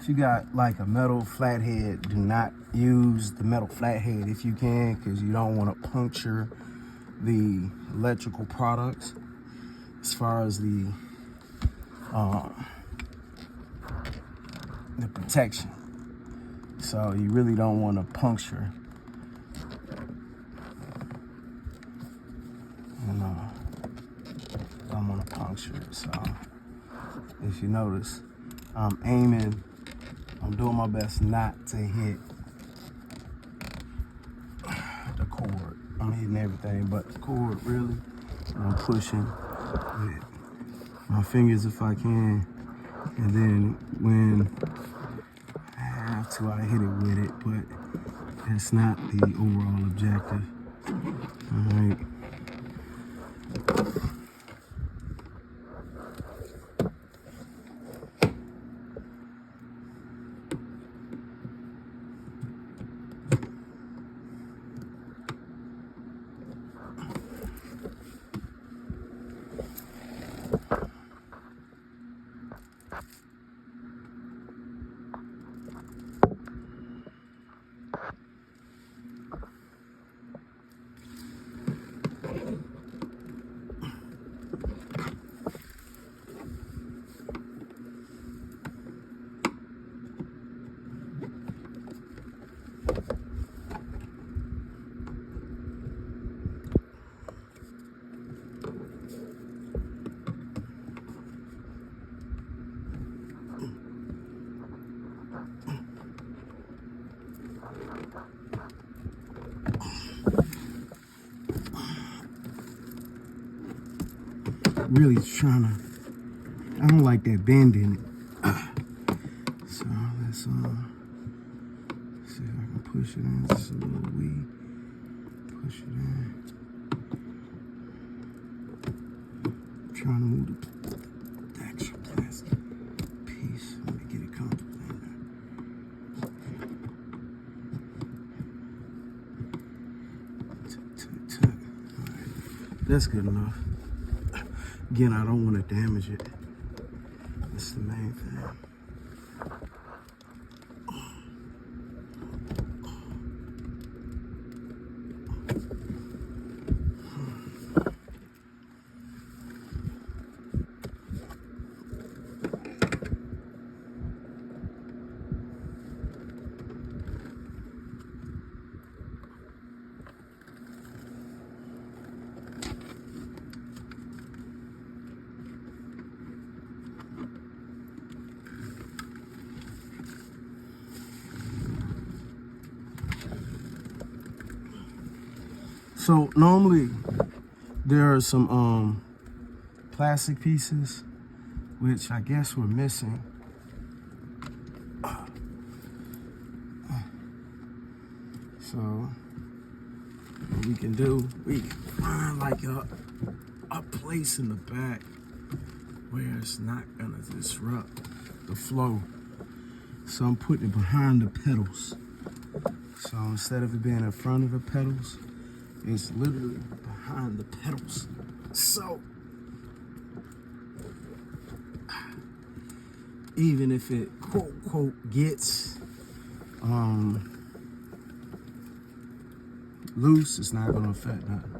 If you got like a metal flathead, do not use the metal flathead if you can, because you don't want to puncture the electrical products as far as the protection. So you really don't want to puncture. And don't want to puncture it. So if you notice, I'm aiming. I'm doing my best not to hit the cord. I'm hitting everything but the cord, really. I'm pushing with my fingers if I can. And then when I have to, I hit it with it, but that's not the overall objective. All right. Really trying to, I don't like that bend in it. So let's see if I can push it in just a little wee. Push it in. I'm trying to move the extra plastic piece. Let me get it comfortable in there. Tut, tut, tut. All right, that's good enough. Again, I don't want to damage it. That's the main thing. So normally there are some plastic pieces, which I guess we're missing. So what we can do, we can find like a place in the back where it's not gonna disrupt the flow. So I'm putting it behind the pedals. So instead of it being in front of the pedals, it's literally behind the pedals. So even if it quote unquote gets loose, it's not gonna affect nothing.